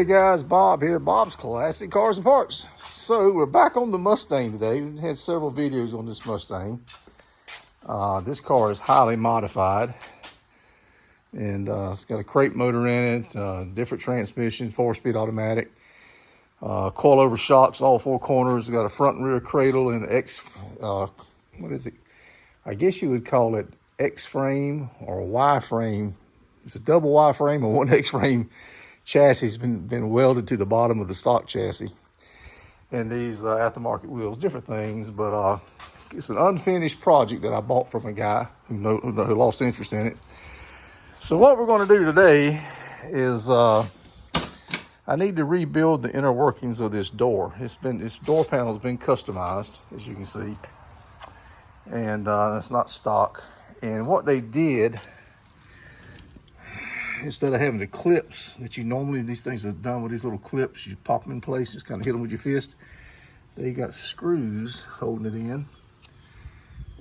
Okay guys, Bob here, Bob's Classic Cars and Parts. So we're back on the Mustang today. We've had several videos on this Mustang. This car is highly modified, and it's got a crate motor in it, different transmission, 4-speed automatic, coilover shocks all four corners. It's got a front and rear cradle and what is it? I guess you would call it X-frame or Y-frame. It's a double Y-frame and one X-frame chassis has been welded to the bottom of the stock chassis. And these aftermarket wheels, different things, but it's an unfinished project that I bought from a guy who lost interest in it. So what we're going to do today is I need to rebuild the inner workings of this door. This door panel has been customized, as you can see, and it's not stock. And what they did, instead of having the clips that you normally, these things are done with these little clips, you pop them in place, just kind of hit them with your fist. They got screws holding it in.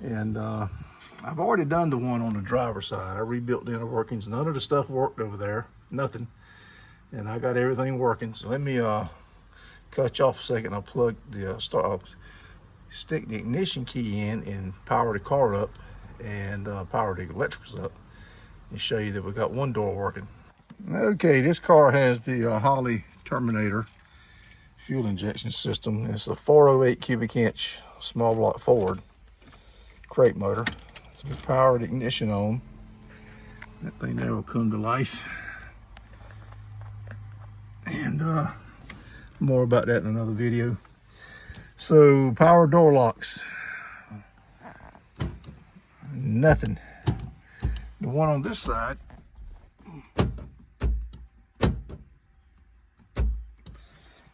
And I've already done the one on the driver's side. I rebuilt the inner workings. None of the stuff worked over there, nothing. And I got everything working. So let me cut you off a second. I'll plug the stick the ignition key in and power the car up and power the electricals up, and show you that we've got one door working. Okay, this car has the Holley Terminator fuel injection system. It's a 408 cubic inch small block Ford crate motor. So we power the ignition on. That thing there will come to life. And more about that in another video. So power door locks. Nothing. The one on this side,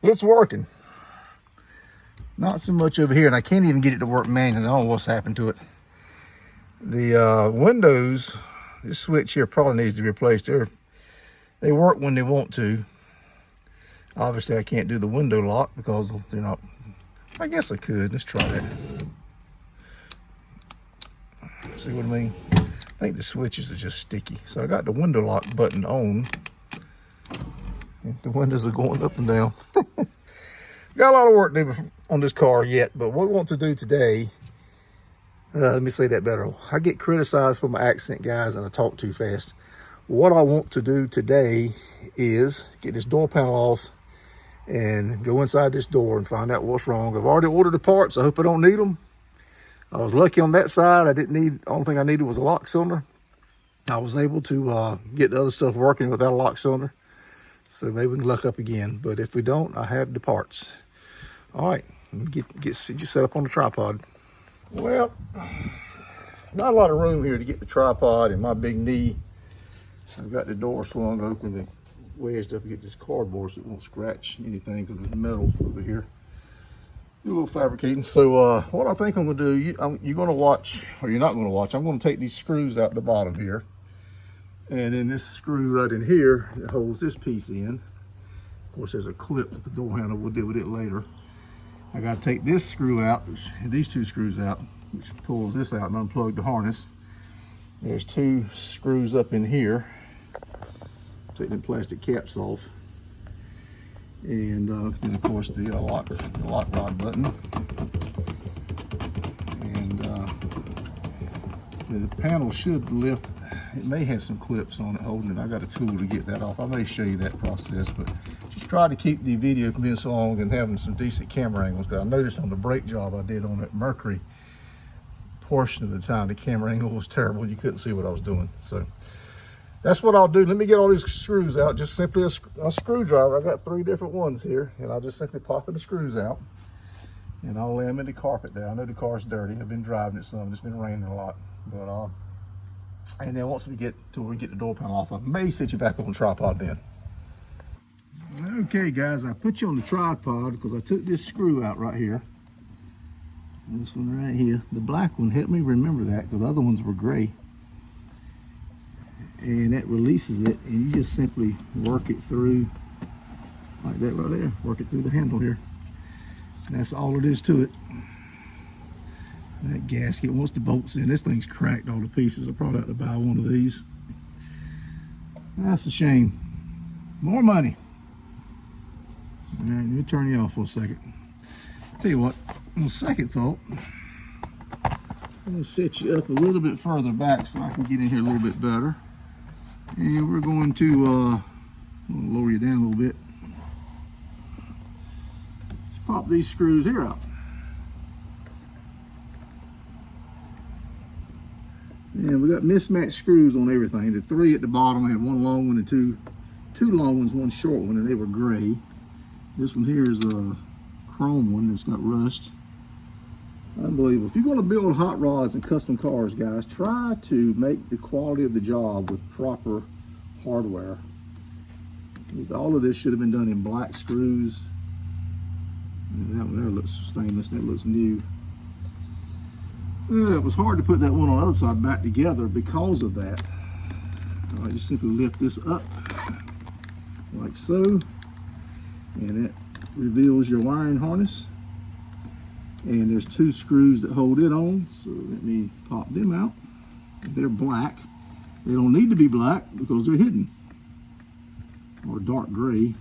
it's working. Not so much over here, and I can't even get it to work manually. I don't know what's happened to it. The windows, this switch here probably needs to be replaced. They work when they want to. Obviously, I can't do the window lock because they're not. I guess I could. Let's try that. See what I mean? I think the switches are just sticky. So I got the window lock button on. And the windows are going up and down. Got a lot of work to do on this car yet, but what we want to do today, let me say that better. I get criticized for my accent, guys, and I talk too fast. What I want to do today is get this door panel off and go inside this door and find out what's wrong. I've already ordered the parts. I hope I don't need them. I was lucky on that side. The only thing I needed was a lock cylinder. I was able to get the other stuff working without a lock cylinder. So maybe we can luck up again. But if we don't, I have the parts. All right, let me get you set up on the tripod. Well, not a lot of room here to get the tripod and my big knee. I've got the door swung open and wedged up against this cardboard so it won't scratch anything because of the metal over here. Do a little fabricating. So what I think I'm going to do, you're going to watch, or you're not going to watch, I'm going to take these screws out the bottom here. And then this screw right in here that holds this piece in. Of course, there's a clip with the door handle. We'll deal with it later. I got to take this screw out, these two screws out, which pulls this out and unplug the harness. There's two screws up in here. Take the plastic caps off. And then of course the lock rod button. And the panel should lift. It may have some clips on it holding it. I got a tool to get that off. I may show you that process, but just try to keep the video from being so long and having some decent camera angles. Because I noticed on the brake job I did on that Mercury portion of the time, the camera angle was terrible. You couldn't see what I was doing. So that's what I'll do. Let me get all these screws out. Just simply a screwdriver. I got 3 different ones here, and I'll just simply pop the screws out, and I'll lay them in the carpet there. I know the car's dirty. I've been driving it some. It's been raining a lot, but and then once we get to where we get the door panel off, I may sit you back on the tripod then. Okay, guys, I put you on the tripod because I took this screw out right here. This one right here. The black one helped me remember that because the other ones were gray. And that releases it, and you just simply work it through like that right there. Work it through the handle here. And that's all it is to it. That gasket, once the bolt's in, this thing's cracked all to pieces. I'll probably have to buy one of these. That's a shame. More money. right, let me turn you off for a second. Tell you what, on second thought, I'm going to set you up a little bit further back so I can get in here a little bit better. And we're going to lower you down a little bit. Let's pop these screws here out. And we got mismatched screws on everything. The 3 at the bottom, I had one long one and two long ones, one short one, and they were gray. This one here is a chrome one that's got rust. Unbelievable. If you're going to build hot rods and custom cars, guys, try to make the quality of the job with proper hardware. All of this should have been done in black screws. And that one there looks stainless, that looks new. It was hard to put that one on the other side back together because of that. I just simply lift this up like so, and it reveals your wiring harness. And there's 2 screws that hold it on, so let me pop them out. They're black. They don't need to be black because they're hidden, or dark gray.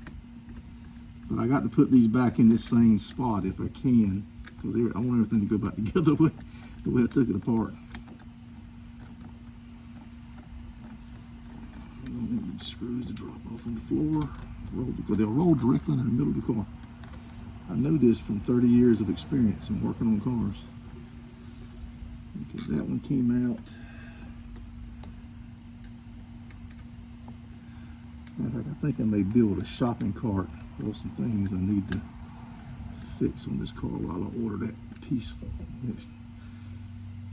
But I got to put these back in this same spot if I can, because I want everything to go back together with the way I took it apart. I don't need the screws to drop off on the floor, because they'll roll directly in the middle of the car. I know this from 30 years of experience in working on cars. Okay, that one came out. In fact, I think I may build a shopping cart. There are some things I need to fix on this car while I order that piece, that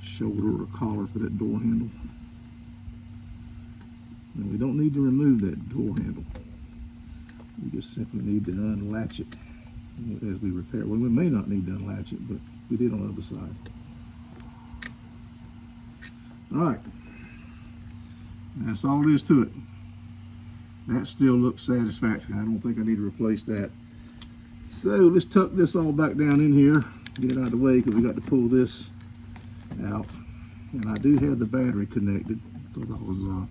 shoulder or collar for that door handle. And we don't need to remove that door handle. We just simply need to unlatch it as we repair. Well, we may not need to unlatch it, but we did on the other side. All right, that's all there is to it. That still looks satisfactory. I don't think I need to replace that. So let's tuck this all back down in here, get it out of the way, because we got to pull this out. And I do have the battery connected, because I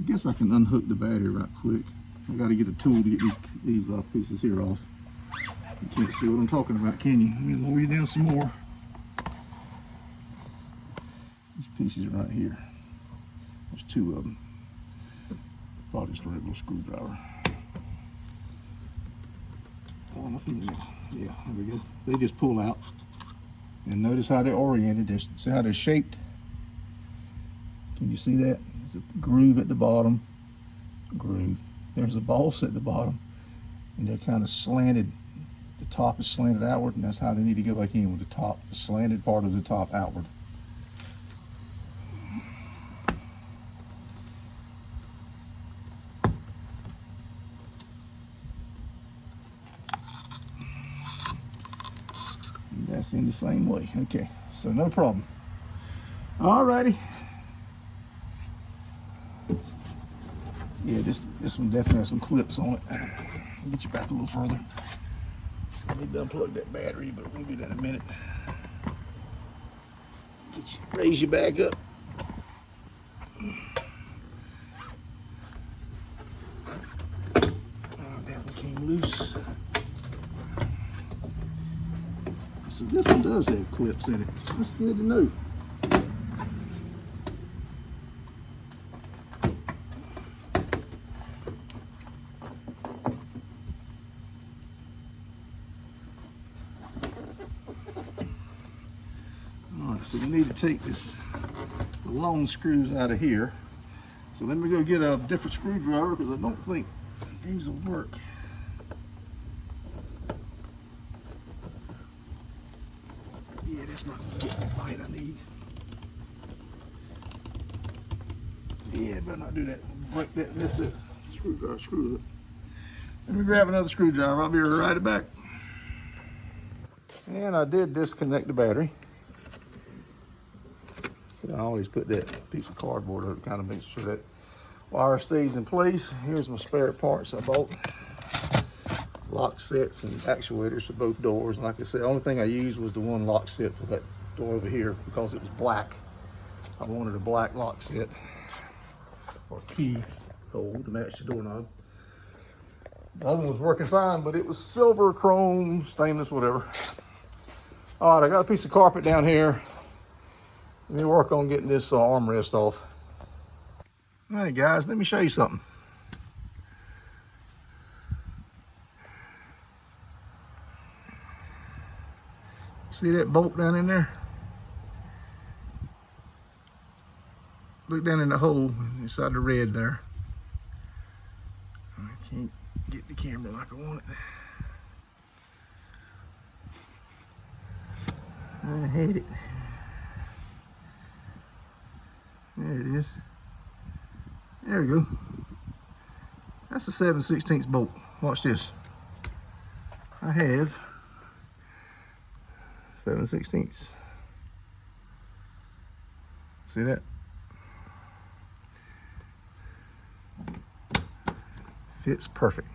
guess I can unhook the battery right quick. I got to get a tool to get these pieces here off. You can't see what I'm talking about, can you? Let me lower you down some more. These pieces right here. There's 2 of them. Probably just a regular screwdriver. Oh, my fingers. Yeah, there we go. They just pull out. And notice how they're oriented. See how they're shaped? Can you see that? There's a groove at the bottom. Groove. There's a boss at the bottom. And they're kind of slanted. The top is slanted outward, and that's how they need to go back in, with the top, the slanted part of the top outward. And that's in the same way. Okay, so no problem. All righty. Yeah, this one definitely has some clips on it. I'll get you back a little further. I need to unplug that battery, but we'll do that in a minute. Raise you back up. Oh, that one came loose. So this one does have clips in it. That's good to know. So we need to take the long screws out of here. So let me go get a different screwdriver, because I don't think these will work. Yeah, that's not going to get the bite I need. Yeah, better not do that. Break that, that's it. Screwdriver, screw it. Let me grab another screwdriver. I'll be right back. And I did disconnect the battery. So I always put that piece of cardboard up to kind of make sure that wire stays in place. Here's my spare parts I bought. Lock sets and actuators for both doors. And like I said, the only thing I used was the one lock set for that door over here, because it was black. I wanted a black lock set or key hole to match the doorknob. The other one was working fine, but it was silver, chrome, stainless, whatever. All right, I got a piece of carpet down here. Let me work on getting this armrest off. All right, guys, let me show you something. See that bolt down in there? Look down in the hole inside the red there. I can't get the camera like I want it. I had it. There it is. There we go. That's a 7/16 bolt. Watch this. I have 7/16. See that? Fits perfect.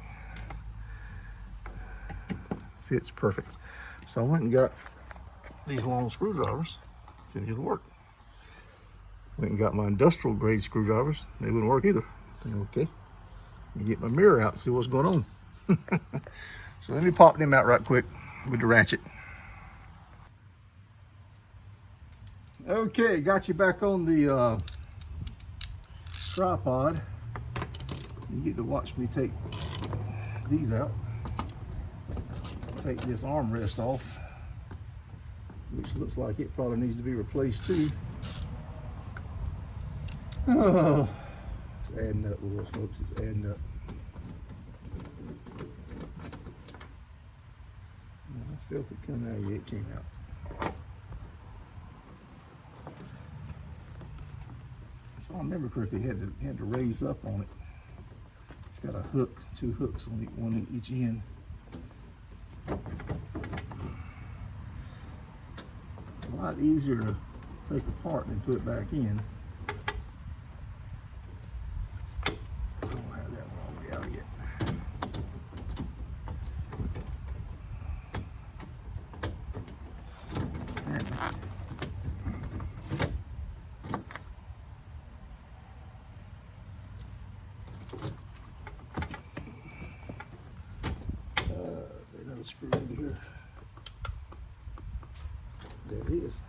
Fits perfect. So I went and got these long screwdrivers. Didn't even work. Went and got my industrial grade screwdrivers. They wouldn't work either. Okay. Let me get my mirror out and see what's going on. So let me pop them out right quick with the ratchet. Okay, got you back on the tripod. You get to watch me take these out. Take this armrest off, which looks like it probably needs to be replaced too. Oh, it's adding up, little folks. It's adding up. I felt it come out. Yeah, it came out. So I remember correctly, had to raise up on it. It's got a hook, 2 hooks on one at each end. A lot easier to take apart than put back in. I don't have that one all the way out yet. Another screw into here. There it is.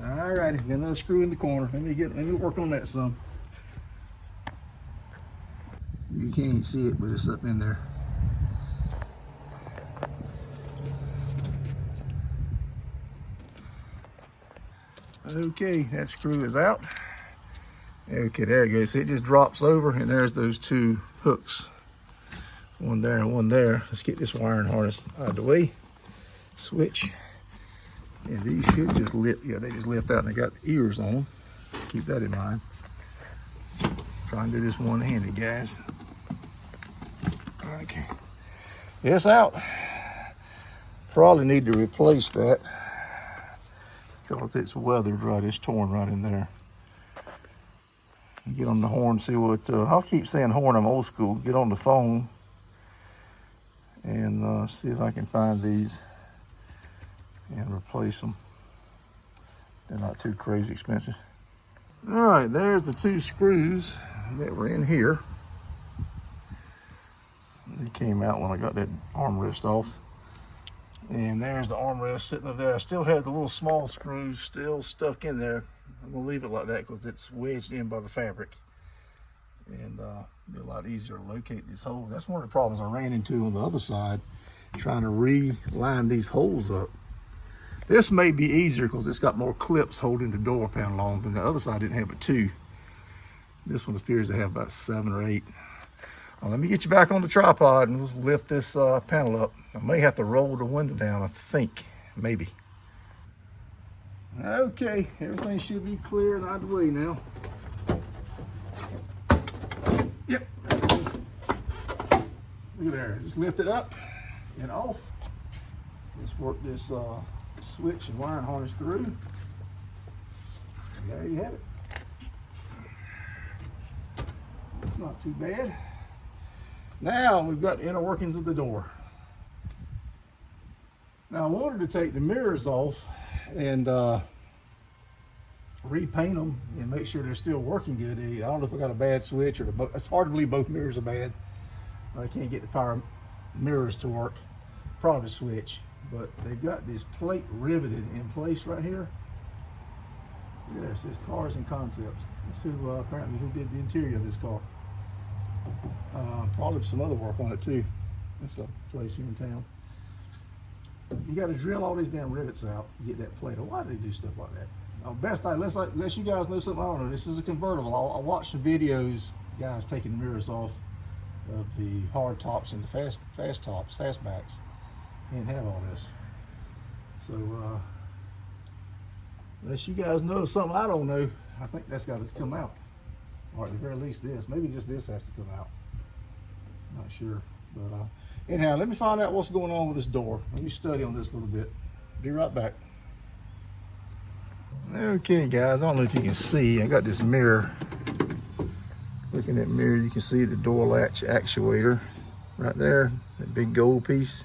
All righty, got another screw in the corner. Let me work on that some. You can't see it, but it's up in there. Okay, that screw is out. Okay, there it goes. See, it just drops over, and there's those 2 hooks. One there and one there. Let's get this wiring harness out of the way. Switch. And these should just lift, yeah, they just lift out, and they got ears on them. Keep that in mind. Try and do this one-handed, guys. Okay. It's out. Probably need to replace that because it's weathered right, it's torn right in there. Get on the horn, see what, I'll keep saying horn, I'm old school. Get on the phone and see if I can find these and replace them. They're not too crazy expensive. All right, there's the 2 screws that were in here. They came out when I got that armrest off. And there's the armrest sitting up there. I still have the little small screws still stuck in there. I'm gonna leave it like that because it's wedged in by the fabric. And be a lot easier to locate these holes. That's one of the problems I ran into on the other side, trying to reline these holes up. This may be easier because it's got more clips holding the door panel on than the other side didn't have but 2. This one appears to have about 7 or 8. Let me get you back on the tripod and we'll lift this panel up. I may have to roll the window down, I think, maybe. Okay, everything should be clear and out of the way now. Yep. Look at there, just lift it up and off. Let's work this switch and wiring harness through. And there you have it. It's not too bad. Now we've got the inner workings of the door. Now I wanted to take the mirrors off and repaint them and make sure they're still working good. I don't know if I got a bad switch or it's hard to believe both mirrors are bad. I can't get the power mirrors to work. Probably switch, but they've got this plate riveted in place right here. Look at there, it says Cars and Concepts. That's who apparently who did the interior of this car. Probably some other work on it too. That's a place here in town. You got to drill all these damn rivets out to get that plate. Why do they do stuff like that? Best thing, unless you guys know something I don't know. This is a convertible. I watched the videos, guys taking the mirrors off of the hard tops and the fast tops, fastbacks. Didn't have all this. So unless you guys know something I don't know, I think that's got to come out, or at the very least this. Maybe just this has to come out. Not sure, but anyhow, let me find out what's going on with this door. Let me study on this a little bit. Be right back. Okay, guys, I don't know if you can see. I got this mirror. Looking at the mirror, you can see the door latch actuator right there, that big gold piece.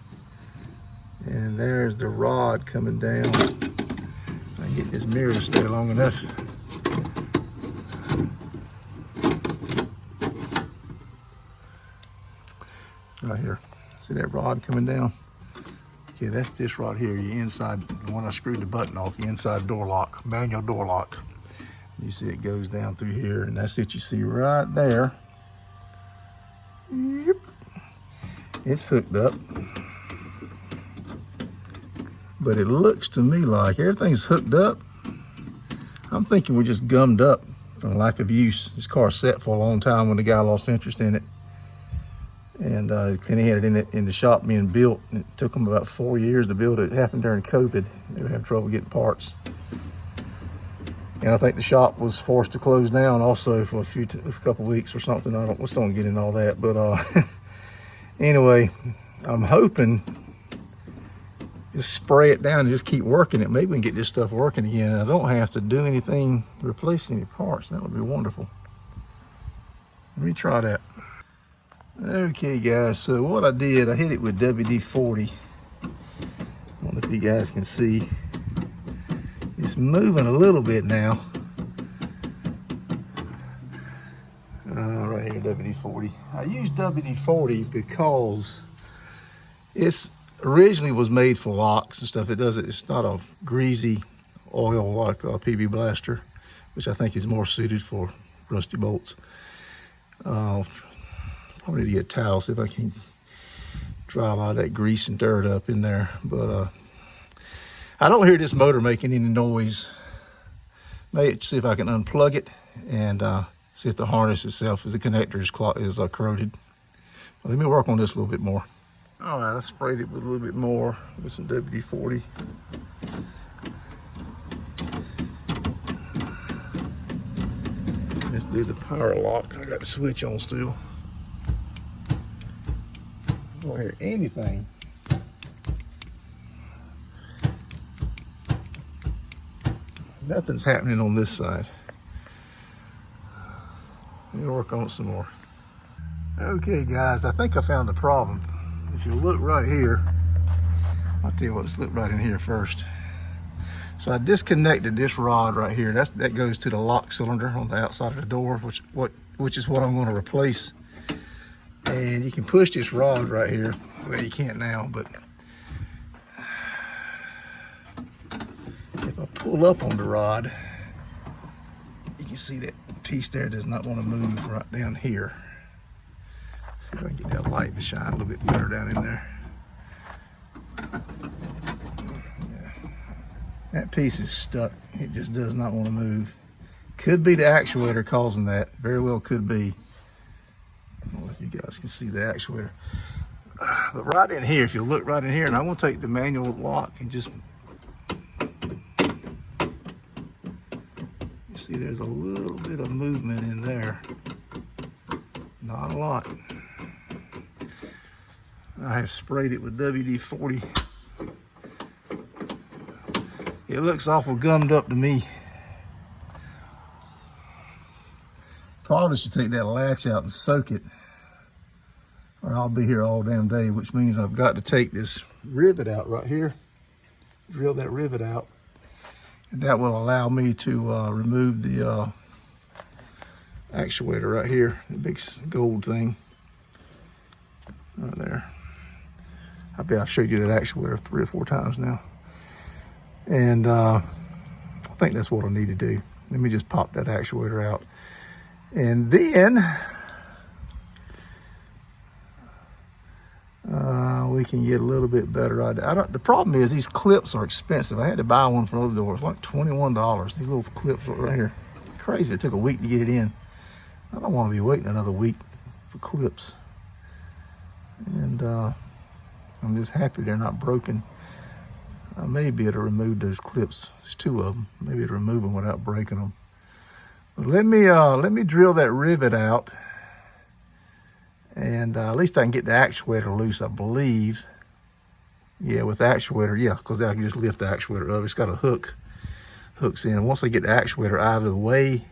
And there's the rod coming down. I can get this mirror to stay long enough. Right here. See that rod coming down? Okay, that's this rod here. You inside, when I screwed the button off, you inside door lock, manual door lock. You see it goes down through here, and that's it you see right there. Yep. It's hooked up. But it looks to me like everything's hooked up. I'm thinking we're just gummed up from lack of use. This car's sat for a long time when the guy lost interest in it. And then he had it in the shop being built. It took him about 4 years to build it. It happened during COVID. They were having trouble getting parts. And I think the shop was forced to close down also for a couple weeks or something. Let's don't get into all that. But anyway, I'm hoping just spray it down and just keep working it. Maybe we can get this stuff working again. And I don't have to do anything, replace any parts. That would be wonderful. Let me try that. Okay, guys, so what I did, I hit it with WD-40. I don't know if you guys can see. It's moving a little bit now. Right here, WD-40. I use WD-40 because it's originally was made for locks and stuff. It's not a greasy oil like a PB Blaster, which I think is more suited for rusty bolts. Probably need to get a towel, see if I can dry a lot of that grease and dirt up in there. But I don't hear this motor making any noise. Maybe see if I can unplug it and see if the harness itself, the connector is corroded. Well, let me work on this a little bit more. All right, I sprayed it with a little bit more with some WD-40. Let's do the power lock. I got the switch on still. I don't hear anything. Nothing's happening on this side. Let me work on it some more. Okay, guys, I think I found the problem. If you look right here, I'll tell you what, let's look right in here first. So I disconnected this rod right here. That goes to the lock cylinder on the outside of the door, which is what I'm going to replace. And you can push this rod right here. Well, you can't now, but if I pull up on the rod, you can see that piece there does not want to move right down here. See if I can get that light to shine a little bit better down in there. Yeah. That piece is stuck. It just does not want to move. Could be the actuator causing that. Very well could be. I don't know if you guys can see the actuator. But right in here, if you look right in here, and I'm going to take the manual lock and just... You see there's a little bit of movement in there. Not a lot. I have sprayed it with WD-40. It looks awful gummed up to me. Probably should take that latch out and soak it, or I'll be here all damn day, which means I've got to take this rivet out right here, drill that rivet out, and that will allow me to remove the actuator right here, the big gold thing. Right there. I bet I've showed you that actuator 3 or 4 times now. And I think that's what I need to do. Let me just pop that actuator out. And then we can get a little bit better idea. The problem is these clips are expensive. I had to buy one from the other door. It's like $21. These little clips right here. Crazy, it took a week to get it in. I don't want to be waiting another week for clips. And I'm just happy they're not broken. I may be able to remove those clips. There's 2 of them. Maybe to remove them without breaking them. But let me drill that rivet out, and at least I can get the actuator loose, I believe. Yeah, with the actuator, yeah, because I can just lift the actuator up. It's got a hooks in. Once I get the actuator out of the way,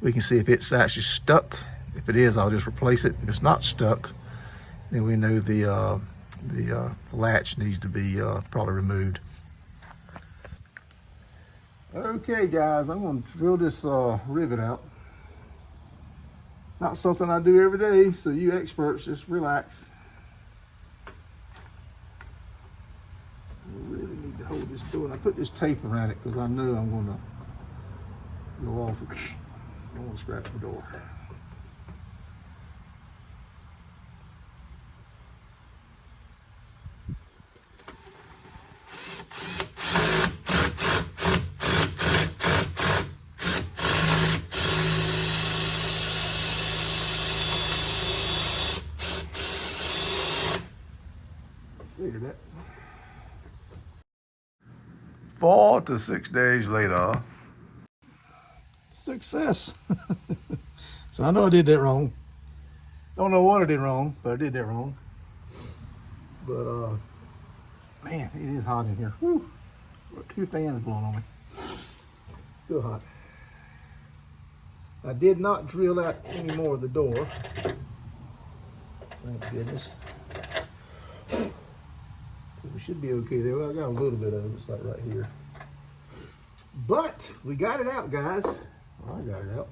we can see if it's actually stuck. If it is, I'll just replace it. If it's not stuck, then we know the latch needs to be probably removed. Okay guys, I'm going to drill this rivet out. Not something I do every day, so you experts just relax. I really need to hold this door, and I put this tape around it because I know I'm going to go off. I don't want to scratch the door. Figured that. 4 to 6 days later. Success. So I know I did that wrong. Don't know what I did wrong, but I did that wrong. But man, it is hot in here. Whew. 2 fans blowing on me. Still hot. I did not drill out any more of the door. Thank goodness. We should be okay there. Well, I got a little bit of it. It's like right here. But we got it out, guys. Well, I got it out.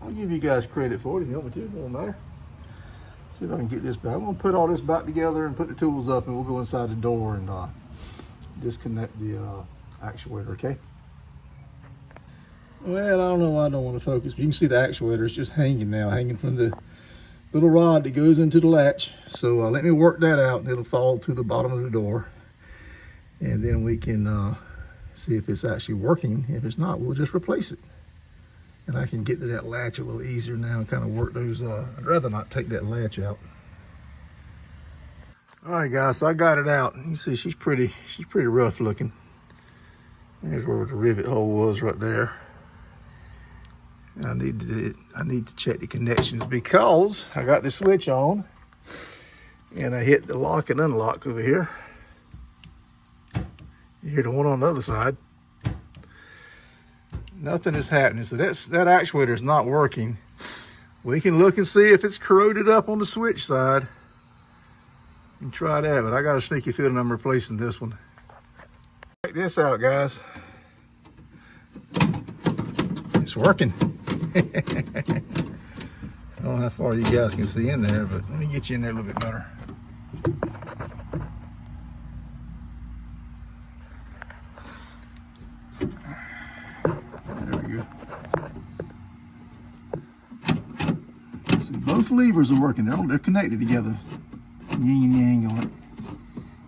I'll give you guys credit for it if you want me to. It don't matter. See if I can get this back. I'm going to put all this back together and put the tools up, and we'll go inside the door and disconnect the actuator, okay? Well, I don't know why I don't want to focus, but you can see the actuator is just hanging now, hanging from the little rod that goes into the latch. So let me work that out, and it'll fall to the bottom of the door. And then we can see if it's actually working. If it's not, we'll just replace it. And I can get to that latch a little easier now and kind of work those. I'd rather not take that latch out. All right, guys, so I got it out. You can see she's pretty rough looking. There's where the rivet hole was right there. And I need to check the connections because I got the switch on and I hit the lock and unlock over here. You hear the one on the other side. Nothing is happening. So that actuator is not working. We can look and see if it's corroded up on the switch side and try that, but I got a sneaky feeling I'm replacing this one. Check this out, guys. It's working. I don't know how far you guys can see in there, but let me get you in there a little bit better. There we go. See, both levers are working. They're connected together. Yin and yang on it.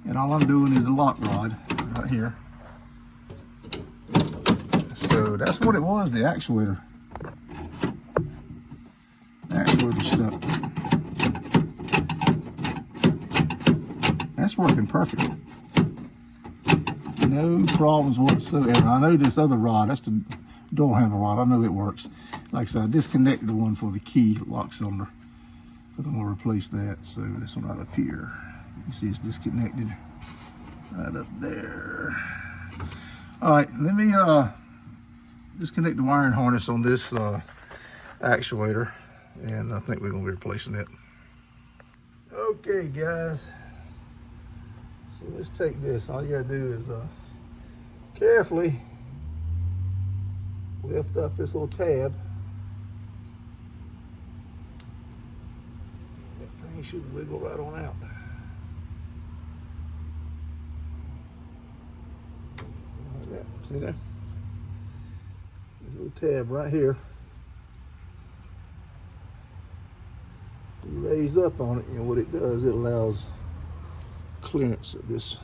And all I'm doing is a lock rod right here. So that's what it was, the actuator. Actuator stuck. That's working perfect. No problems whatsoever. I know this other rod, that's the door handle rod. I know it works. Like I said, I disconnected the one for the key lock cylinder because I'm going to replace that. So this one right up here. You see it's disconnected right up there. All right, let me disconnect the wiring harness on this actuator, and I think we're going to be replacing it. Okay, guys. So let's take this. All you got to do is carefully lift up this little tab. That thing He should wiggle right on out. Like that. See there? This little tab right here. You raise up on it, and what it does, it allows clearance of this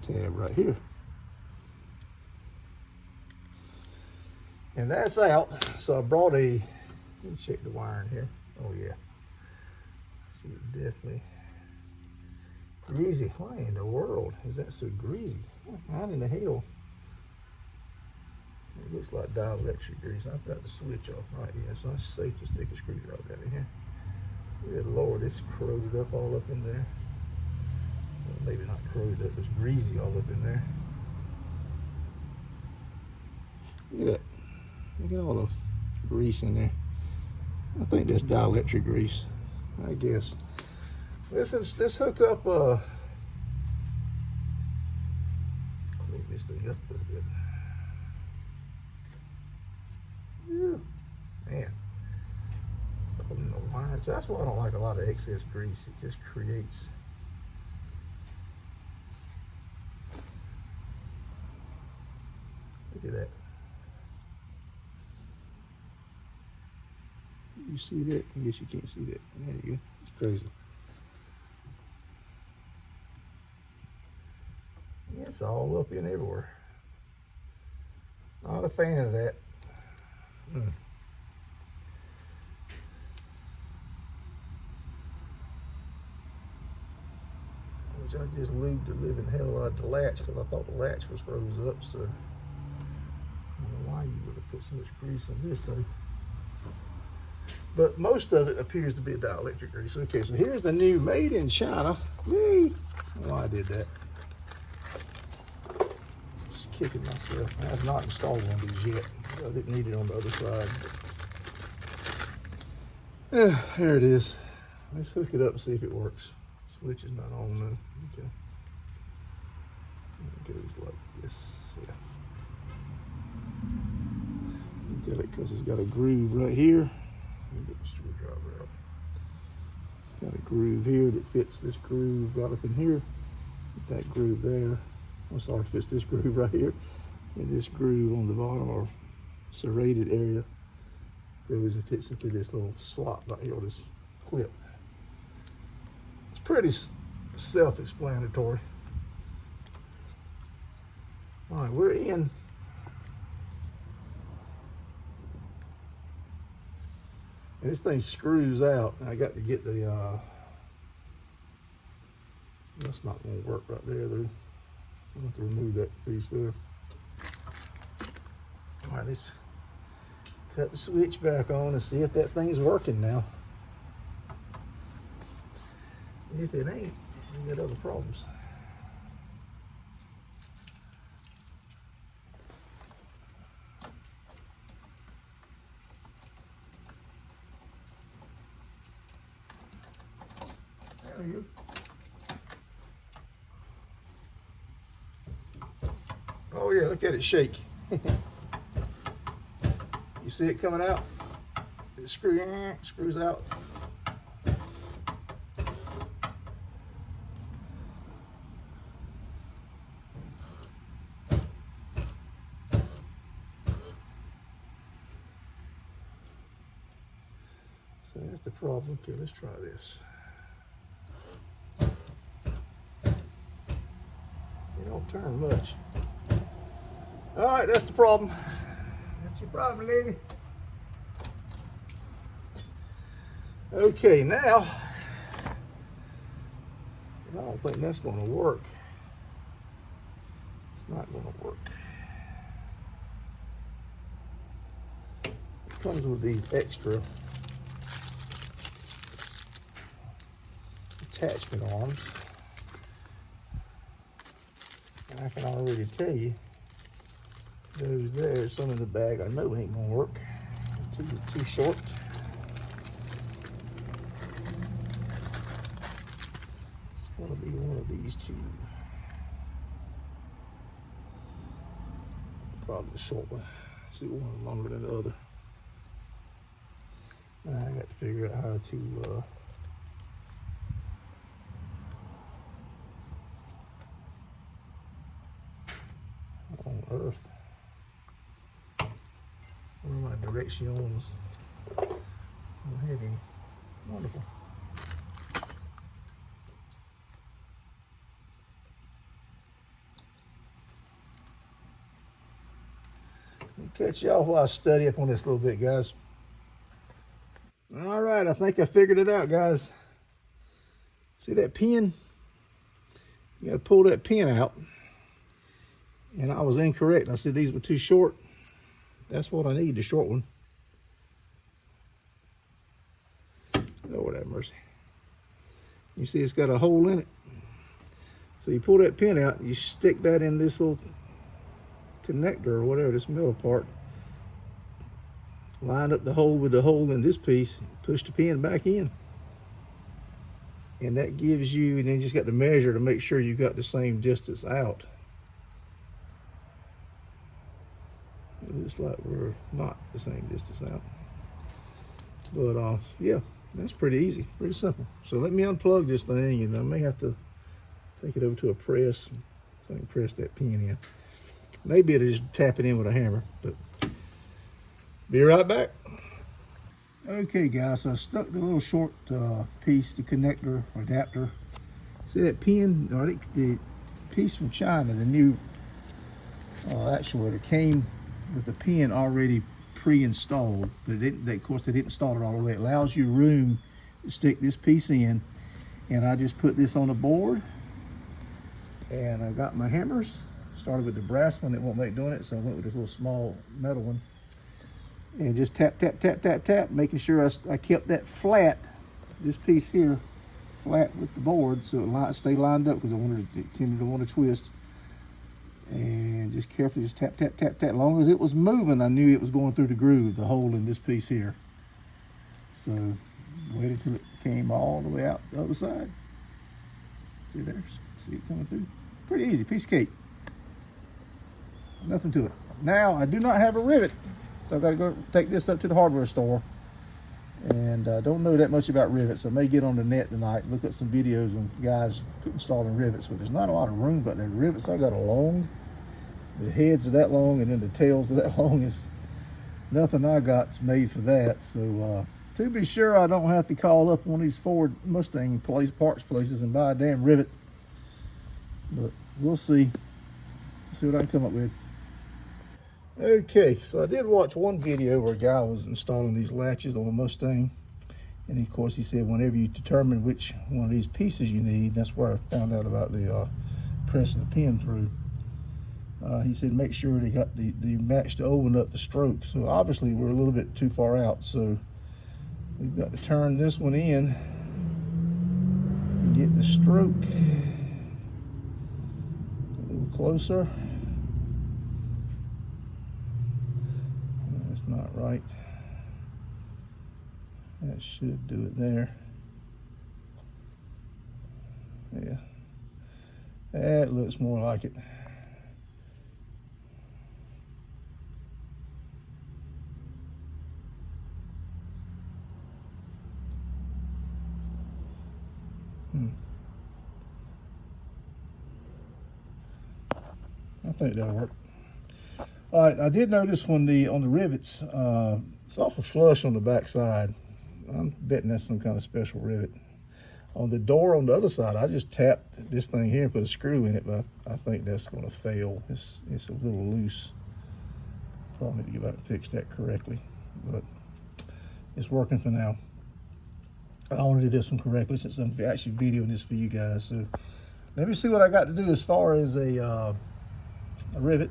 tab right here. And that's out. So I brought a, let me check the wiring here. Oh yeah. Shoot, definitely greasy. Why in the world is that so greasy? How in the hell? It looks like dielectric grease. I've got the switch off right here, so it's safe to stick a screwdriver out in here. Good Lord, it's corroded up all up in there. Well, maybe not corroded up, it's greasy all up in there. Look at that. Look at all the grease in there. I think that's dielectric grease, I guess. Let's hook up, clean this thing up a little bit. Yeah, man. The wires. That's why I don't like a lot of excess grease. It just creates. Look at that. You see that? I guess you can't see that. There you go. It's crazy. Yeah, it's all up in everywhere. Not a fan of that. I just lubed the living hell out of the latch because I thought the latch was froze up, so I don't know why you would have put so much grease on this thing. But most of it appears to be a dielectric grease. Okay, so here's the new made in China. Yay! I don't know why I did that. Just kicking myself. I have not installed one of these yet. I didn't need it on the other side. Yeah, there it is. Let's hook it up and see if it works. Switch is not on though. Okay. It goes like this. Yeah. You can tell it because it's got a groove right here. Let me get the screwdriver out. It's got a groove here that fits this groove right up in here. Get that groove there. I'm sorry, fits this groove right here. And this groove on the bottom or serrated area goes and fits into this little slot right here, or this clip. Pretty self-explanatory. All right, we're in. And this thing screws out. I got to get the, that's not gonna work right there though. I'll have to remove that piece there. All right, let's cut the switch back on and see if that thing's working now. If it ain't, we got other problems. There you go. Oh yeah, look at it shake. You see it coming out? It screws out. So that's the problem. Okay, let's try this. You don't turn much. All right, that's the problem. That's your problem, lady. Okay, now, I don't think that's going to work. It's not going to work. It comes with these extra attachment arms. And I can already tell you, those there, some in the bag I know ain't gonna work. Too short. It's gonna be one of these two. Probably the short one. See, one longer than the other. Now I got to figure out how to north. Where are my directions? I don't have any. Wonderful. Let me catch y'all while I study up on this a little bit, guys. All right, I think I figured it out, guys. See that pin? You got to pull that pin out. And I was incorrect. I said these were too short. That's what I need, the short one. Lord have mercy. You see it's got a hole in it. So you pull that pin out, you stick that in this little connector or whatever, this middle part. Line up the hole with the hole in this piece, push the pin back in. And that gives you, and then you just got to measure to make sure you got the same distance out. It looks like we're not the same distance out. But yeah, that's pretty easy, pretty simple. So let me unplug this thing, and I may have to take it over to a press so I can press that pin in. Maybe it'll just tap it in with a hammer, but be right back. Okay guys, so I stuck the little short piece, the connector or adapter. See that pin, or the piece from China, the new actuator came with the pin already pre-installed, but of course they didn't install it all the way. It allows you room to stick this piece in, and I just put this on the board, and I got my hammers. Started with the brass one, it won't make doing it, so I went with this little small metal one, and just tap, tap, tap, tap, tap, making sure I kept that flat, this piece here, flat with the board, so it stay lined up, because it tended to want to twist. And just carefully just tap, tap, tap, tap. As long as it was moving, I knew it was going through the groove, the hole in this piece here. So waited till it came all the way out the other side. See there? See it coming through? Pretty easy, piece of cake. Nothing to it. Now, I do not have a rivet, so I've got to go take this up to the hardware store. And I don't know that much about rivets. I may get on the net tonight, look at some videos on guys installing rivets, but there's not a lot of room. But the rivets I got are long. The heads are that long, and then the tails are that long. Is nothing I got's made for that. So to be sure, I don't have to call up one of these Ford Mustang parts places and buy a damn rivet. But we'll see. See what I can come up with. Okay, so I did watch one video where a guy was installing these latches on a Mustang, and of course he said whenever you determine which one of these pieces you need, that's where I found out about the pressing the pin through. He said make sure they got the match to open up the stroke. So obviously we're a little bit too far out, so we've got to turn this one in and get the stroke a little closer. That's not right. That should do it there. Yeah, that looks more like it. I think that'll work. All right, I did notice when on the rivets, it's awful flush on the back side. I'm betting that's some kind of special rivet. On the door on the other side, I just tapped this thing here and put a screw in it, but I think that's going to fail. It's a little loose. Probably need to get out and fix that correctly, but it's working for now. I want to do this one correctly since I'm actually videoing this for you guys. So let me see what I got to do as far as a rivet.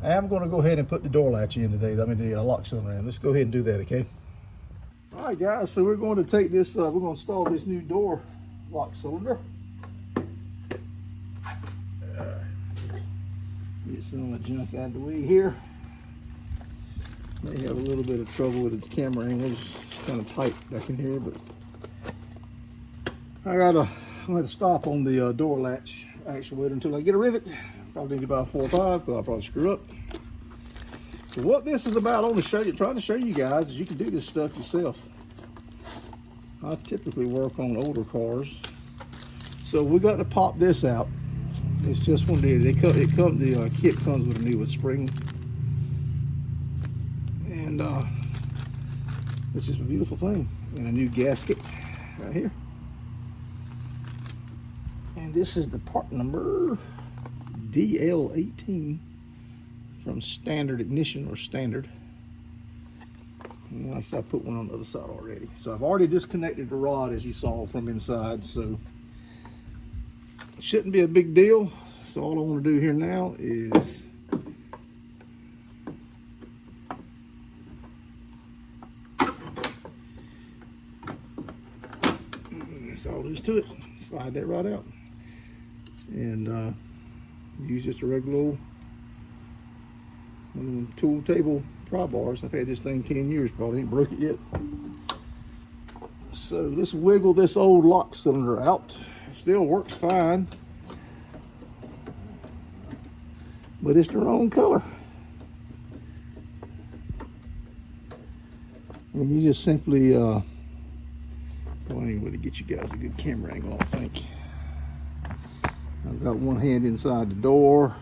I am going to go ahead and put the door latch in today. I mean the lock cylinder in. Let's go ahead and do that, okay? All right, guys. So we're going to take this. We're going to install this new door lock cylinder. Get some of the junk out of the way here. May have a little bit of trouble with the camera angle. It's kind of tight back in here, but I'm gonna have to stop on the door latch actuator until I get a rivet. Probably need about 4 or 5, because I'll probably screw up. So what this is about, I want to show you, trying to show you guys, is you can do this stuff yourself. I typically work on older cars. So we got to pop this out. It's just one day. The kit comes with a new spring, and it's just a beautiful thing. And a new gasket right here. And this is the part number DL18 from Standard Ignition or Standard. And like I said, I put one on the other side already. So I've already disconnected the rod, as you saw, from inside. So it shouldn't be a big deal. So all I want to do here now is that's all there is to it. Slide that rod out and use just a regular old tool table pry bars. I've had this thing 10 years, probably ain't broke it yet. So let's wiggle this old lock cylinder out. It still works fine, but it's the wrong color. And you just simply, well, I ain't going to get you guys a good camera angle, I think. I've got one hand inside the door.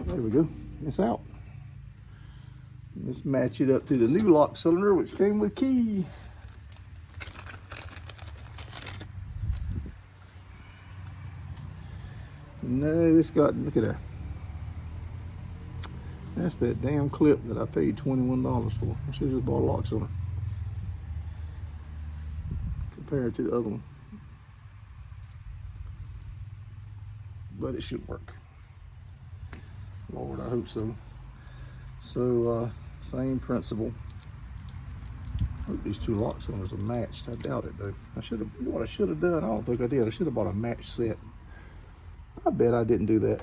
There we go, it's out. Let's match it up to the new lock cylinder, which came with key. No, it's got, look at that. That's that damn clip that I paid $21 for. I should have just bought a lock cylinder compared to the other one. But it should work. Lord, I hope so. So, same principle. I hope these two lock cylinders are matched. I doubt it though. I should have, what I should have done, I don't think I did. I should have bought a match set. I bet I didn't do that.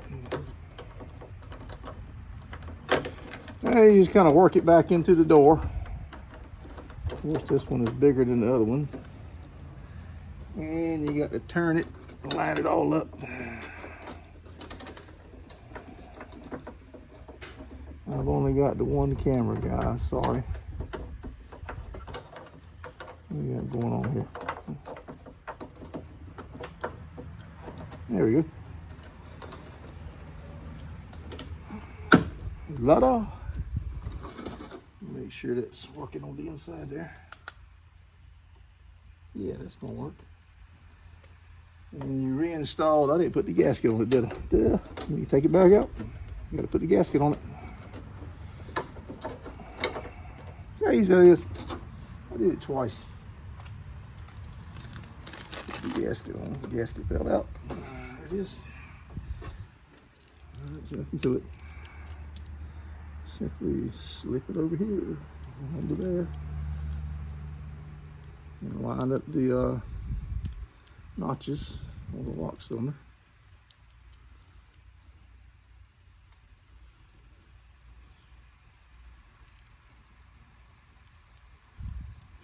Now you just kind of work it back into the door. Of course, this one is bigger than the other one. And you got to turn it, line it all up. I've only got the one camera, guys. Sorry. What do we got going on here? There we go. La-da. Make sure that's working on the inside there. Yeah, that's gonna work. And you reinstalled, I didn't put the gasket on it, did I? Let me take it back out. You gotta put the gasket on it. See how easy that is? I did it twice. Put the gasket on, the gasket fell out. There it is. There's nothing to it. Simply slip it over here, under there, and line up the notches on the lock cylinder.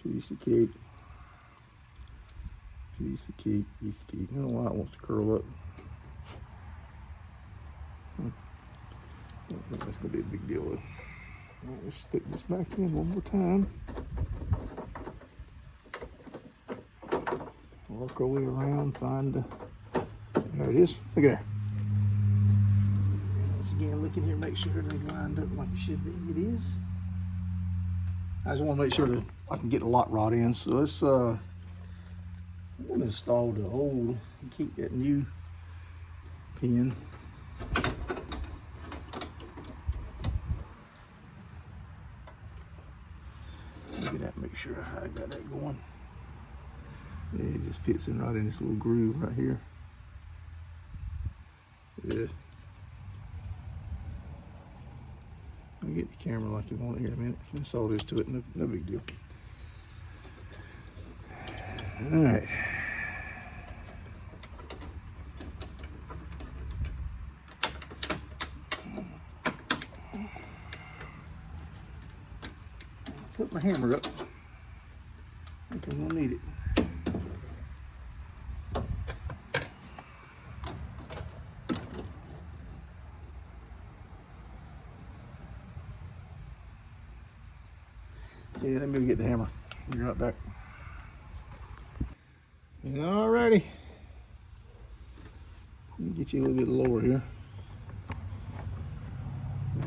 Piece of cake, piece of cake, piece of cake. I don't know why it wants to curl up. I don't think that's going to be a big deal though. Right, let's stick this back in one more time. Work our way around, find the, there it is. Look at there. Once again, look in here, make sure everything's lined up like it should be. It is. I just want to make sure that I can get the lock rod in. So let's, I'm going to install the old and keep that new pin. Look at that, make sure I got that going. Yeah, it just fits in right in this little groove right here. Yeah. I'll get the camera like you want it here in a minute. That's all there is to it, no big deal. All right. Put my hammer up. I think I'm gonna need it. Yeah, let me get the hammer. Be right back. Alrighty, Let me get you a little bit lower here.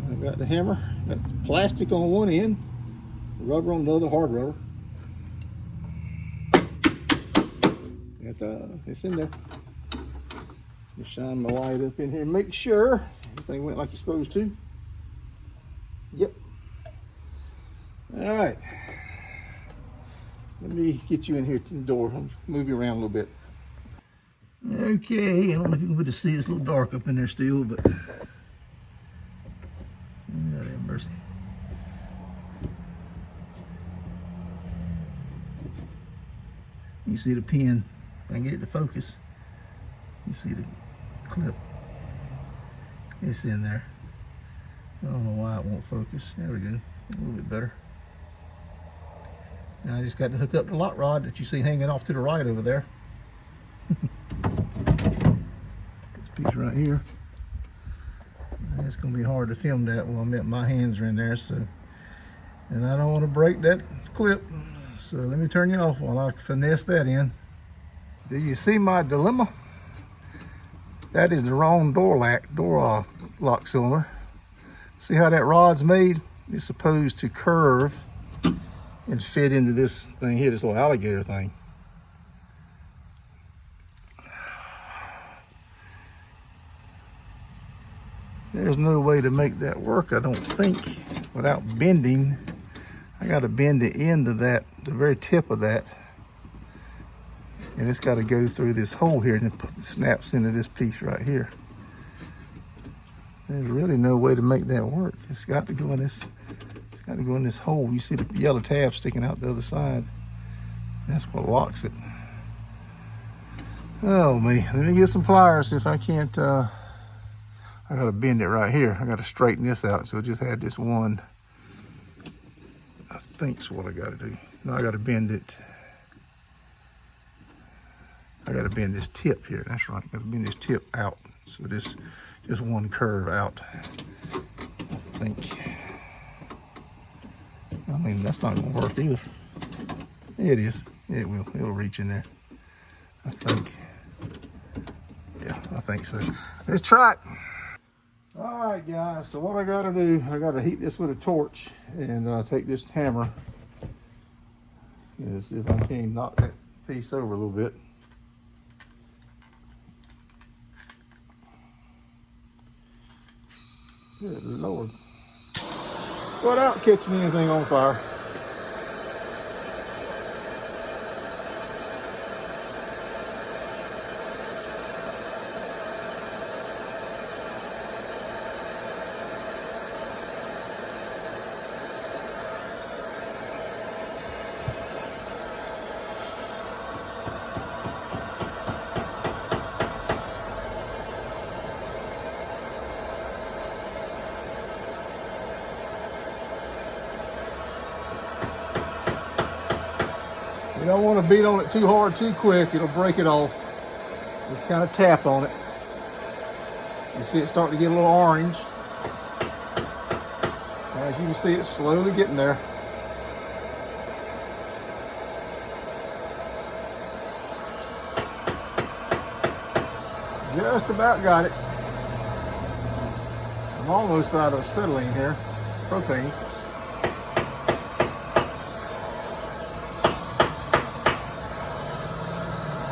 I got the hammer, got the plastic on one end, rubber on the other, hard rubber. It's in there. Just shine the light up in here. Make sure everything went like it's supposed to. Yep. All right. Let me get you in here to the door. I'll move you around a little bit. Okay, I don't know if you can be able to see. It's a little dark up in there still, but God have mercy. You see the pin. If I can get it to focus. You see the clip. It's in there. I don't know why it won't focus. There we go. A little bit better. Now I just got to hook up the lock rod that you see hanging off to the right over there. This piece right here. It's going to be hard to film that while my hands are in there. So, and I don't want to break that clip. So let me turn you off while I finesse that in. Do you see my dilemma? That is the wrong door lock cylinder. See how that rod's made? It's supposed to curve and fit into this thing here, this little alligator thing. There's no way to make that work, I don't think, without bending. I got to bend the end of that, the very tip of that. And it's got to go through this hole here, and it snaps into this piece right here. There's really no way to make that work. It's got to go in this. It's got to go in this hole. You see the yellow tab sticking out the other side. That's what locks it. Oh me! Let me get some pliers. If I can't, I got to bend it right here. I got to straighten this out. So just had this one. I think's what I got to do. No, I got to bend it. I got to bend this tip here. That's right. I got to bend this tip out. So this just one curve out. I think. I mean, that's not going to work either. It is. It will. It'll reach in there. I think. Yeah, I think so. Let's try it. All right, guys. So what I got to do, I got to heat this with a torch and take this hammer and see if I can knock that piece over a little bit. Good Lord. Without catching anything on fire. You don't want to beat on it too hard, too quick. It'll break it off. Just kind of tap on it. You see it starting to get a little orange. As you can see, it's slowly getting there. Just about got it. I'm almost out of acetylene here, propane.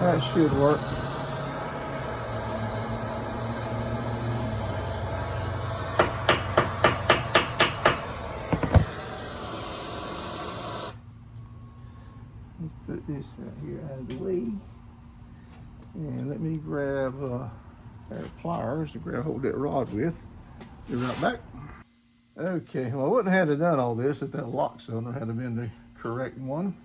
That should work. Let's put this right here out of the way. And let me grab a pair of pliers to hold that rod with. Be right back. Okay, well I wouldn't have had to done all this if that lock cylinder had been the correct one.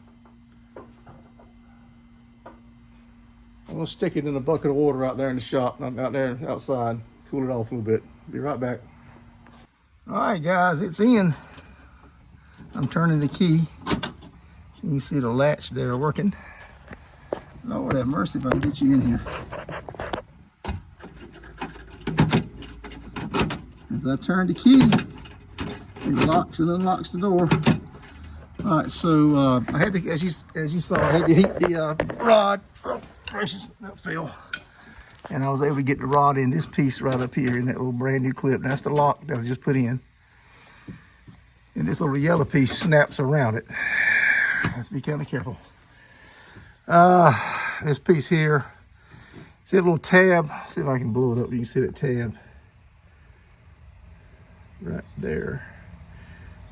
I'm gonna stick it in a bucket of water out there in the shop, out there outside, cool it off a little bit. Be right back. All right, guys, it's in. I'm turning the key. You can see the latch there working. Lord have mercy if I can get you in here. As I turn the key, it locks and unlocks the door. All right, so I had to, as you saw, I had to heat the rod. Oh, gracious, that fell. And I was able to get the rod in this piece right up here in that little brand new clip. That's the lock that I just put in. And this little yellow piece snaps around it. Have to be kind of careful. This piece here, see that little tab? See if I can blow it up. You can see that tab right there.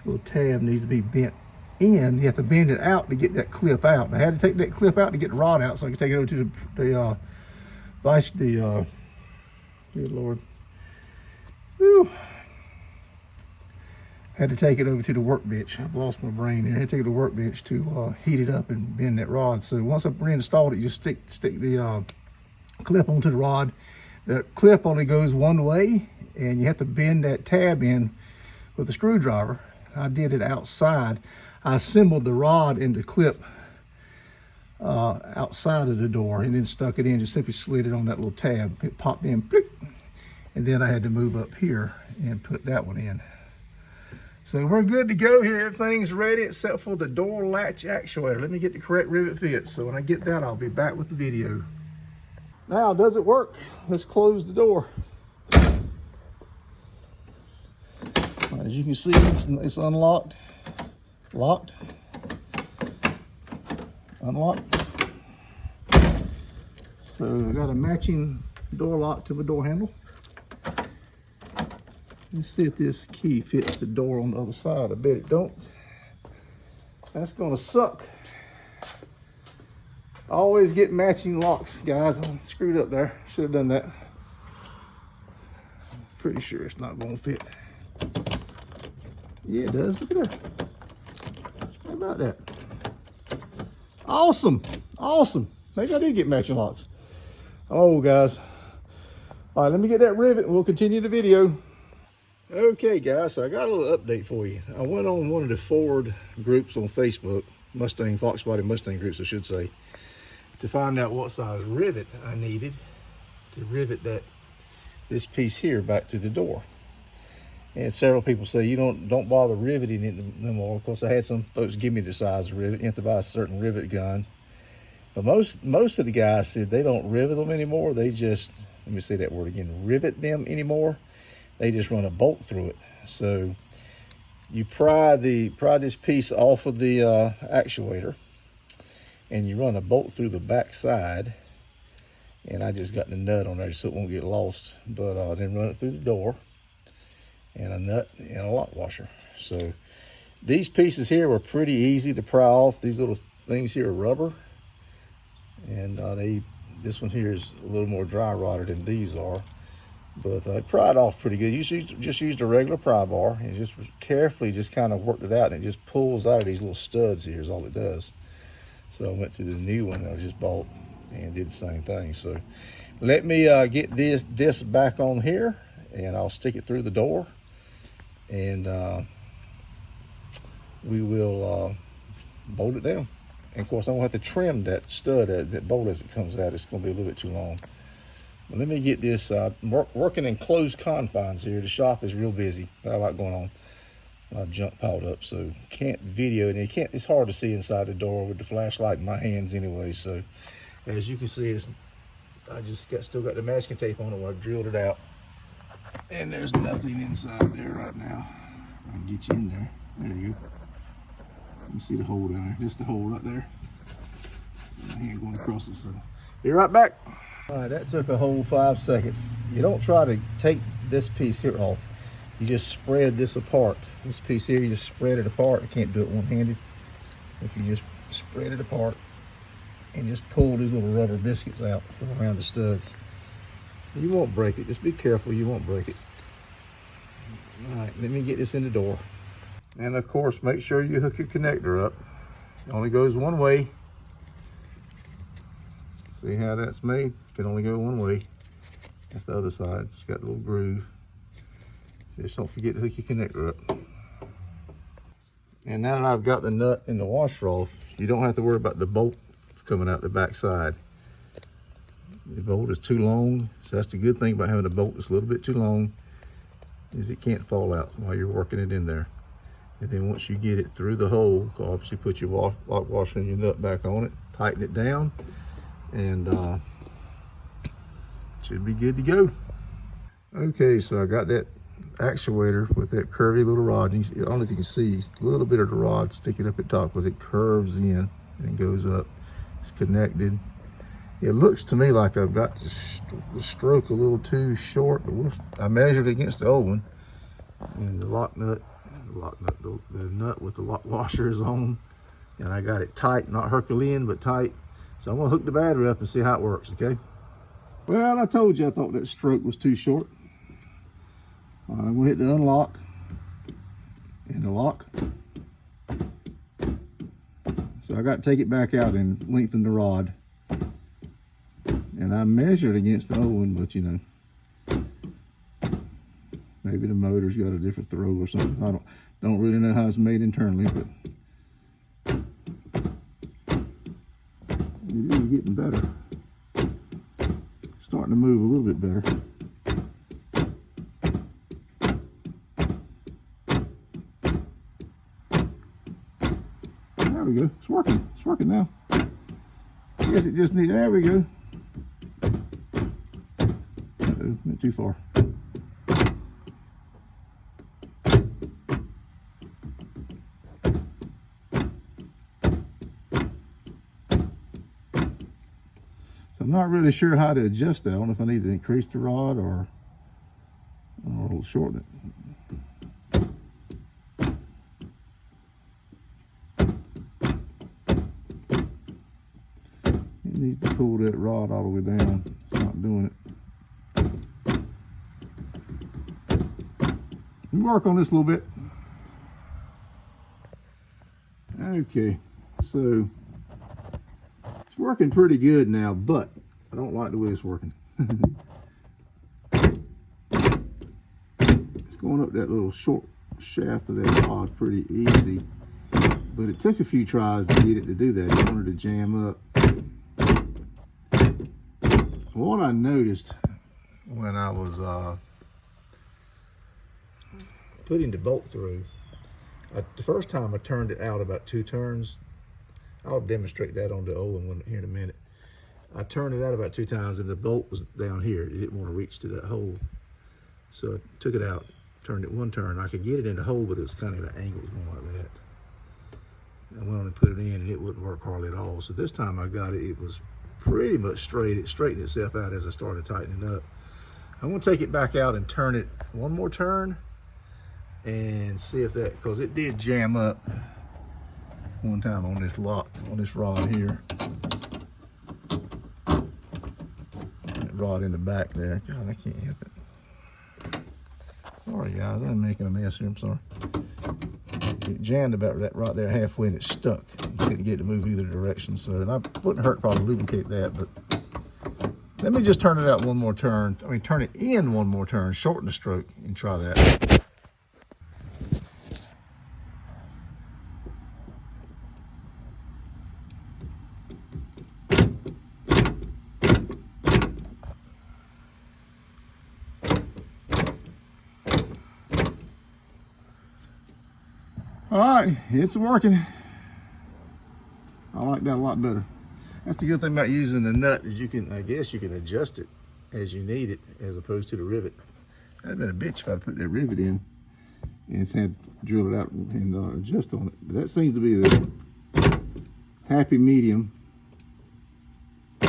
Little tab needs to be bent in. You have to bend it out to get that clip out. I had to take that clip out to get the rod out so I could take it over to good Lord. Whew. Had to take it over to the workbench. I've lost my brain here. I had to take it to the workbench to heat it up and bend that rod. So once I've reinstalled it, you just stick the clip onto the rod. The clip only goes one way, and you have to bend that tab in with a screwdriver. I did it outside. I assembled the rod and the clip outside of the door and then stuck it in, just simply slid it on that little tab. It popped in, click, and then I had to move up here and put that one in. So we're good to go here. Everything's ready except for the door latch actuator. Let me get the correct rivet fit. So when I get that, I'll be back with the video. Now, does it work? Let's close the door. As you can see, it's unlocked, locked, unlocked. So I got a matching door lock to the door handle. Let's see if this key fits the door on the other side. I bet it don't. That's gonna suck. I always get matching locks, guys. I screwed up there. Should have done that. Pretty sure it's not gonna fit. Yeah, it does. Look at that. How about that? Awesome. Awesome. Maybe I did get matching locks. Oh, guys. All right, let me get that rivet and we'll continue the video. Okay, guys, so I got a little update for you. I went on one of the Ford groups on Facebook, Mustang, Fox Body Mustang groups, I should say, to find out what size rivet I needed to rivet this piece here back to the door. And several people say you don't bother riveting it no more. Of course, I had some folks give me the size of rivet. You have to buy a certain rivet gun. But most of the guys said they don't rivet them anymore. They just, let me say that word again, rivet them anymore. They just run a bolt through it. So you pry this piece off of the actuator, and you run a bolt through the back side. And I just got the nut on there so it won't get lost. But then run it through the door, and a nut and a lock washer. So these pieces here were pretty easy to pry off. These little things here are rubber, and this one here is a little more dry rotted than these are. But I pried off pretty good. You just used a regular pry bar and just carefully just kind of worked it out, and it just pulls out of these little studs here is all it does. So I went to the new one that I just bought and did the same thing. So let me get this back on here, and I'll stick it through the door, and we will bolt it down. And of course, I'm gonna have to trim that stud, that bolt as it comes out. It's gonna be a little bit too long. But let me get this working in closed confines here. The shop is real busy. Got a lot going on. A lot of junk piled up, so can't video, and it's hard to see inside the door with the flashlight in my hands anyway. So as you can see, I just still got the masking tape on it where I drilled it out, and there's nothing inside there right now. I can get you in there. There you go. You can see the hole down there. This is the hole right there. See my hand going across it. So be right back. All right, that took a whole 5 seconds. You don't try to take this piece here off. You just spread this apart. This piece here, you just spread it apart. I can't do it one-handed. If you just spread it apart and just pull these little rubber biscuits out from around the studs. You won't break it. Just be careful, you won't break it. All right, let me get this in the door. And of course, make sure you hook your connector up. It only goes one way. See how that's made? It can only go one way. That's the other side. It's got a little groove. So just don't forget to hook your connector up. And now that I've got the nut and the washer off, you don't have to worry about the bolt coming out the back side. The bolt is too long, so that's the good thing about having a bolt that's a little bit too long, is it can't fall out while you're working it in there. And then once you get it through the hole, obviously put your lock washer and your nut back on it, tighten it down, and Should be good to go. Okay, so I got that actuator with that curvy little rod. I don't know if you can see a little bit of the rod sticking up at top because it curves in and goes up. It's connected. It looks to me like I've got the stroke a little too short, but I measured against the old one, and the nut with the lock washer is on, and I got it tight, not Herculean, but tight. So I'm gonna hook the battery up and see how it works, okay? Well, I told you I thought that stroke was too short. I'm gonna hit the unlock and the lock. So I got to take it back out and lengthen the rod. And I measured against the old one, but you know, maybe the motor's got a different throw or something. I don't really know how it's made internally, but it is getting better. Starting to move a little bit better. There we go. It's working. It's working now. I guess it just needs. There we go. Uh-oh, went too far. So I'm not really sure how to adjust that. I don't know if I need to increase the rod or shorten it. It needs to pull that rod all the way down. It's not doing it. We work on this a little bit. Okay, so it's working pretty good now, but I don't like the way it's working. It's going up that little short shaft of that rod pretty easy, but it took a few tries to get it to do that. It wanted to jam up. What I noticed when I was putting the bolt through, the first time I turned it out about 2 turns. I'll demonstrate that on the old one here in a minute. I turned it out about 2 times and the bolt was down here. It didn't want to reach to that hole. So I took it out, turned it 1 turn. I could get it in the hole, but it was kind of at an angle, it was going like that. I went on and put it in and it wouldn't work hardly at all. So this time I got it, it was pretty much straight. It straightened itself out as I started tightening up. I'm gonna take it back out and turn it 1 more turn and see if that, because it did jam up one time on this lock, on this rod here. That rod in the back there. God, I can't help it. Sorry guys, I'm making a mess here, I'm sorry. It jammed about that right there halfway and it stuck. You couldn't get it to move either direction, so and I wouldn't hurt probably lubricate that, but let me just turn it out 1 more turn. I mean, turn it in 1 more turn, shorten the stroke, and try that. All right, it's working. I like that a lot better. That's the good thing about using the nut is you can, I guess you can adjust it as you need it as opposed to the rivet. That'd been a bitch if I put that rivet in and it's had to drill it out and adjust on it. But that seems to be the happy medium. I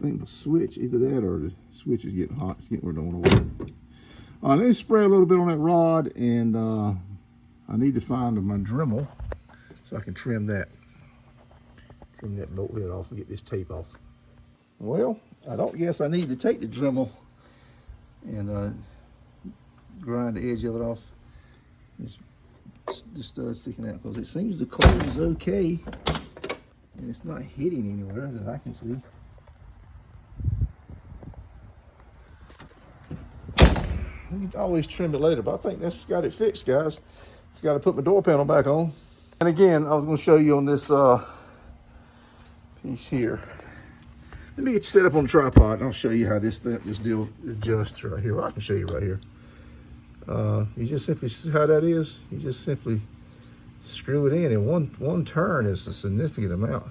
think the switch, either that or the switch is getting hot. It's getting where it don't want to work. Let me spray a little bit on that rod, and I need to find my Dremel so I can trim that bolt head off and get this tape off. Well, I don't guess I need to take the Dremel and grind the edge of it off. The stud sticking out because it seems the close okay, and it's not hitting anywhere that I can see. You can always trim it later, but I think that's got it fixed, guys. Just got to put my door panel back on. And again, I was going to show you on this piece here. Let me get you set up on the tripod, and I'll show you how this deal adjusts right here. Well, I can show you right here. You just simply see how that is. You just simply screw it in, and one turn is a significant amount.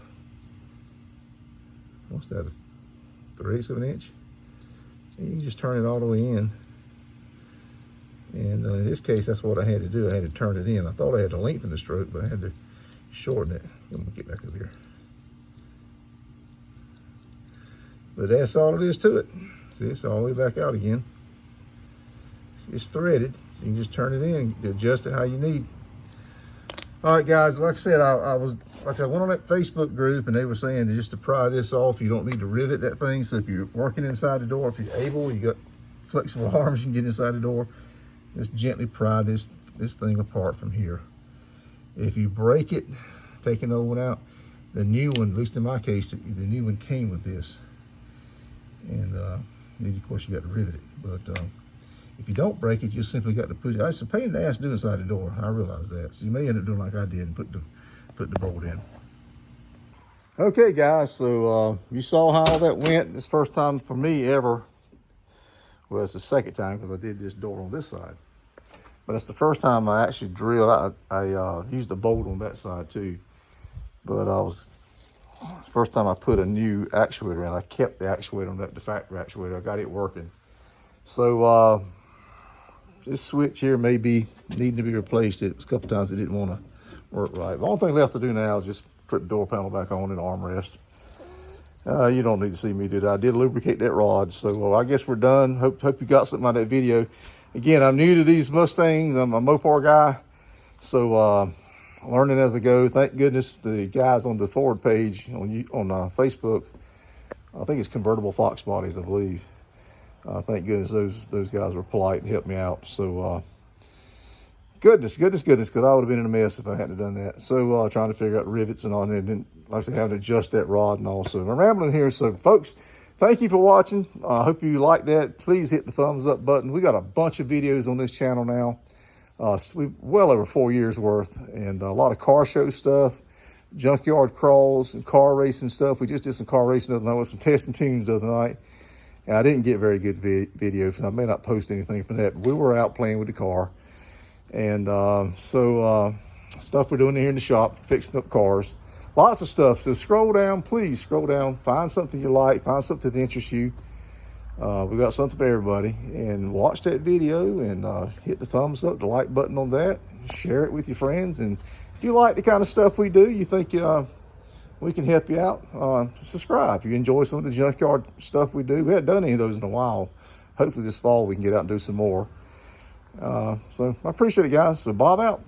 what's that, a 3/8 of an inch? And you can just turn it all the way in. And in this case, that's what I had to do. I had to turn it in. I thought I had to lengthen the stroke, but I had to shorten it. Let me get back over here. But that's all it is to it. See, it's all the way back out again. It's threaded, so you can just turn it in, adjust it how you need. All right, guys, like I said, I went on that Facebook group, and they were saying that just to pry this off, you don't need to rivet that thing. So if you're working inside the door, if you're able, you got flexible arms, you can get inside the door. Just gently pry this thing apart from here. If you break it, take another one out. The new one, at least in my case, the new one came with this. And then of course you got to rivet it. But if you don't break it, you simply got to put it. It's a pain in the ass to do inside the door. I realize that. So you may end up doing like I did and put the bolt in. Okay, guys. So you saw how all that went. This first time for me ever. Well, it's the second time because I did this door on this side. But it's the first time I actually drilled. I used the bolt on that side too. But first time I put a new actuator in. I kept the actuator on the factory actuator. I got it working. So this switch here may be needing to be replaced. It was a couple times it didn't want to work right. The only thing left to do now is just put the door panel back on and armrest. You don't need to see me do that. I did lubricate that rod. So I guess we're done. Hope you got something out of that video. Again, I'm new to these Mustangs. I'm a Mopar guy. So learning as I go. Thank goodness the guys on the forward page on Facebook, I think it's Convertible Fox Bodies, I believe. Thank goodness those guys were polite and helped me out. So goodness, because I would have been in a mess if I hadn't done that. So trying to figure out rivets and all that, and then like I said, having to adjust that rod and all. So I'm rambling here. So folks, thank you for watching. I hope you like that. Please hit the thumbs up button. We got a bunch of videos on this channel now. We've well over 4 years worth, and a lot of car show stuff, junkyard crawls, and car racing stuff. We just did some car racing the other night with some testing tunes the other night. And I didn't get very good video, so I may not post anything from that. But we were out playing with the car. And stuff we're doing here in the shop, fixing up cars. Lots of stuff. So scroll down, please scroll down. Find something you like. Find something that interests you. We got something for everybody. And watch that video and hit the thumbs up, the like button on that. Share it with your friends. And if you like the kind of stuff we do, you think we can help you out, subscribe. If you enjoy some of the junkyard stuff we do. We haven't done any of those in a while. Hopefully this fall we can get out and do some more. So I appreciate it, guys. So Bob out.